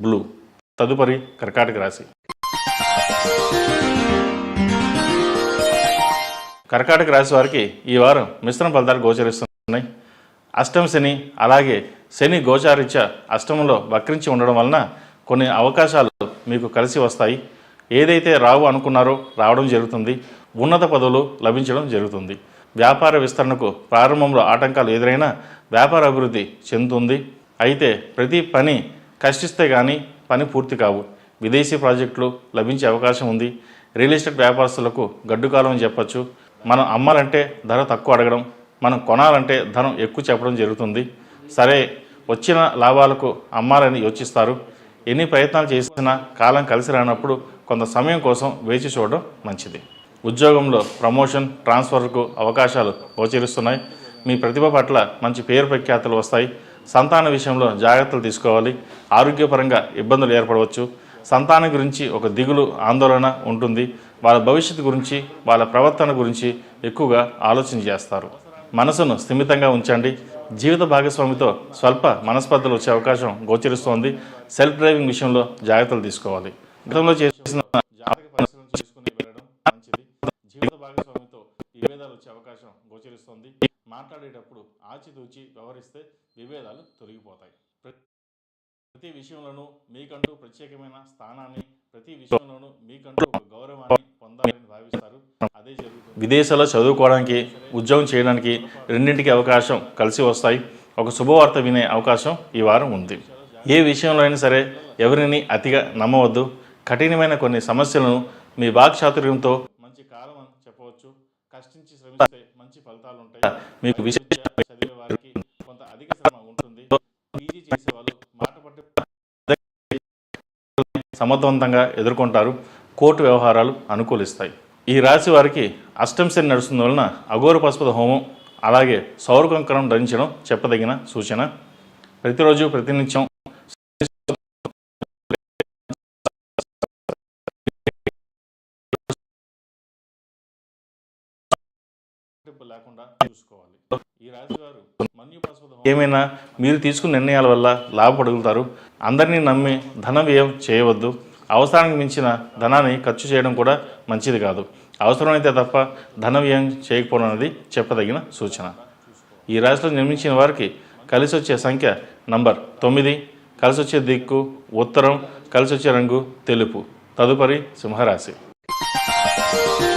Blue. తదుపరి కర్కాటక రాశి. కర్కాటక రాశి వారికి ఈ వారం మిశ్రమ ఫలితాలు గోచరిస్తున్నాయి. అష్టమ శని, అలాగే శని గోచారీత్యా అష్టమంలో వక్రించి ఉండడం వలన కొన్ని అవకాశాలు మీకు కలిసి వస్తాయి. ఏదైతే రావు అనుకున్నారో రావడం జరుగుతుంది. ఉన్నత పదవులు లభించడం జరుగుతుంది. వ్యాపార విస్తరణకు ప్రారంభంలో ఆటంకాలు ఎదురైనా వ్యాపార అభివృద్ధి చెందుతుంది. అయితే ప్రతి పని కష్టిస్తే కానీ పని పూర్తి కావు. విదేశీ ప్రాజెక్టులు లభించే అవకాశం ఉంది. రియల్ ఎస్టేట్ వ్యాపారస్తులకు గడ్డుకాలం అని చెప్పచ్చు. మనం అమ్మాలంటే ధర తక్కువ అడగడం, మనం కొనాలంటే ధనం ఎక్కువ చెప్పడం జరుగుతుంది. సరే, వచ్చిన లాభాలకు అమ్మాలని యోచిస్తారు. ఎన్ని ప్రయత్నాలు చేసినా కాలం కలిసి రానప్పుడు కొంత సమయం కోసం వేచి చూడడం మంచిది. ఉద్యోగంలో ప్రమోషన్, ట్రాన్స్ఫర్కు అవకాశాలు గోచరిస్తున్నాయి. మీ ప్రతిభ పట్ల మంచి పేరు ప్రఖ్యాతులు వస్తాయి. సంతాన విషయంలో జాగ్రత్తలు తీసుకోవాలి. ఆరోగ్యపరంగా ఇబ్బందులు ఏర్పడవచ్చు. సంతానం గురించి ఒక దిగులు, ఆందోళన ఉంటుంది. వాళ్ళ భవిష్యత్తు గురించి, వాళ్ళ ప్రవర్తన గురించి ఎక్కువగా ఆలోచన చేస్తారు. మనసును స్థిమితంగా ఉంచండి. జీవిత భాగస్వామితో స్వల్ప మనస్పర్ధలు వచ్చే అవకాశం గోచరిస్తోంది. సెల్ఫ్ డ్రైవింగ్ విషయంలో జాగ్రత్తలు తీసుకోవాలి. గతంలో చేసిన జాతక పరిశీలన చేసుకుని వెళ్ళడం మంచిది. జీవిత భాగస్వామితో విభేదాలు వచ్చే అవకాశం గోచరిస్తోంది. మాట్లాడేటప్పుడు ఆచితూచి వ్యవహరిస్తే విభేదాలు తొలగిపోతాయి. ప్రతి విషయంలోనూ మీకంటూ ప్రత్యేకమైన స్థానాన్ని, ప్రతి విషయంలోనూ మీకంటూ ఒక గౌరవాన్ని పొందాలని భావిస్తారు. అదే జరుగుతుంది. విదేశాల్లో చదువుకోవడానికి, ఉద్యోగం చేయడానికి రెండింటికి అవకాశం కలిసి వస్తాయి. ఒక శుభవార్త వినే అవకాశం ఈ వారం ఉంది. ఏ విషయంలో అయినా సరే ఎవరిని అతిగా నమ్మవద్దు. కఠినమైన కొన్ని సమస్యలను మీ వాక్చాతుర్యంతో మంచి కాలం అని చెప్పవచ్చు. కష్టించి శ్రమిస్తే మంచి ఫలితాలు ఉంటాయి. మీకు విశేష చదివే వారికి కొంత అధిక శ్రమ ఉంటుంది. పీజీ చేసేవాళ్ళు మాట పట్టి సమర్థవంతంగా ఎదుర్కొంటారు. కోర్టు వ్యవహారాలు అనుకూలిస్తాయి. ఈ రాశి వారికి అష్టమ శని నడుస్తున్న వలన అఘోర పశుపత హోమం, అలాగే సౌర కంకణం ధరించడం చెప్పదగిన సూచన. ప్రతిరోజు ప్రతినిత్యం లేకుండా చూసుకోవాలి. ఈ రాశి వారు ఏమైనా మీరు తీసుకున్న నిర్ణయాల వల్ల లాభపడుగుతారు. అందరినీ నమ్మి ధన వ్యయం చేయవద్దు. అవసరానికి మించిన ధనాన్ని ఖర్చు చేయడం కూడా మంచిది కాదు. అవసరమైతే తప్ప ధన వ్యయం చేయకపోవడం అనేది చెప్పదగిన సూచన. ఈ రాశిలో నిర్మించిన వారికి కలిసి వచ్చే సంఖ్య నంబర్ 9, కలిసి వచ్చే దిక్కు ఉత్తరం, కలిసి వచ్చే రంగు తెలుపు. తదుపరి సింహరాశి.